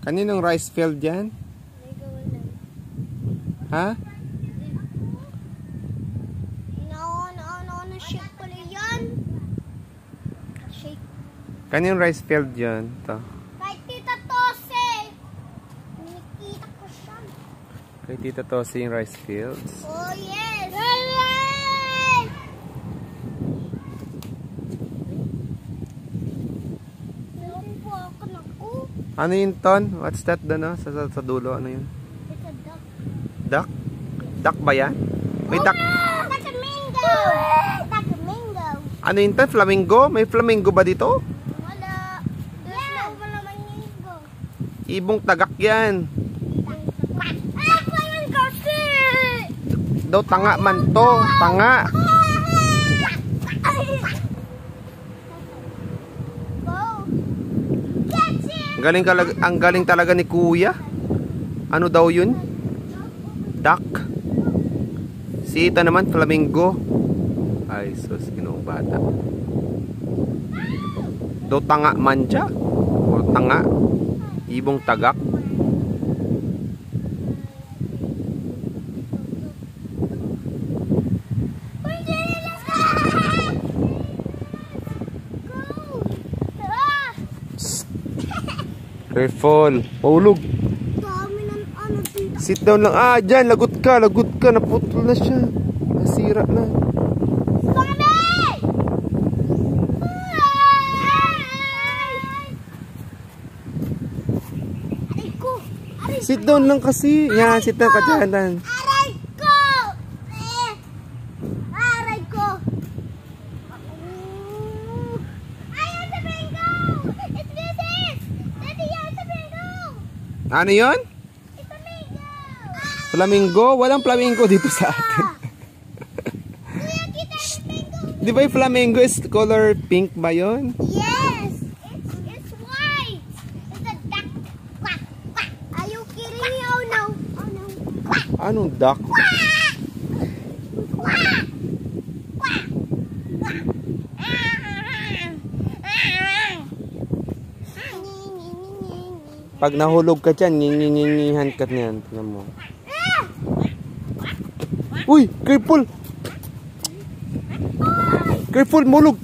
Kaninong rice field yan? Ha? Shake pala yan. Shake. Kaninong rice field yan? Ito. Kay Tita Tose. Nakikita ko siya. Kay Tita Tose yung rice fields. Oh yes. Ano yun, Ton? What's that doon, no? Sa dulo, ano yun? It's a duck. Duck? Duck ba yan? May duck. That's a mango. That's a mango. Ano yun, Ton? Flamingo? May flamingo ba dito? Wala. Yeah. Wala mango. Ibong tagak yan. Flamingo stick. Daw tanga man to. Tanga. Ang galing talaga ni Kuya. Ano daw yun? Duck. Si Ita naman, flamingo. Ay, sus, ginoong bata. Do tanga man siya. O tanga. Ibong tagak. Careful. Paulog. Dami ng ano dito. Sit down lang. Ah, dyan. Lagot ka. Lagot ka. Naputol na siya. Nasira na. Sit down lang kasi. Yan, sit down ka dyan. Aray ko! Aray ko! Ayan sa mango! It's this! Daddy, yan sa mango! Ano yun? It's a mango! Flamingo? Walang flamingo dito sa atin. Kuya, kita yung mango! Di ba yung flamingo is color pink ba yun? Yes! It's white! It's a duck! Quack! Quack! Are you kidding me? Oh no! Oh no! Quack! Anong duck? Quack! Quack! Quack! Quack! Pag nahulog ka dyan, ngingingingihan ka niyan. Tingnan mo. Uy! Careful! Careful! Mulog!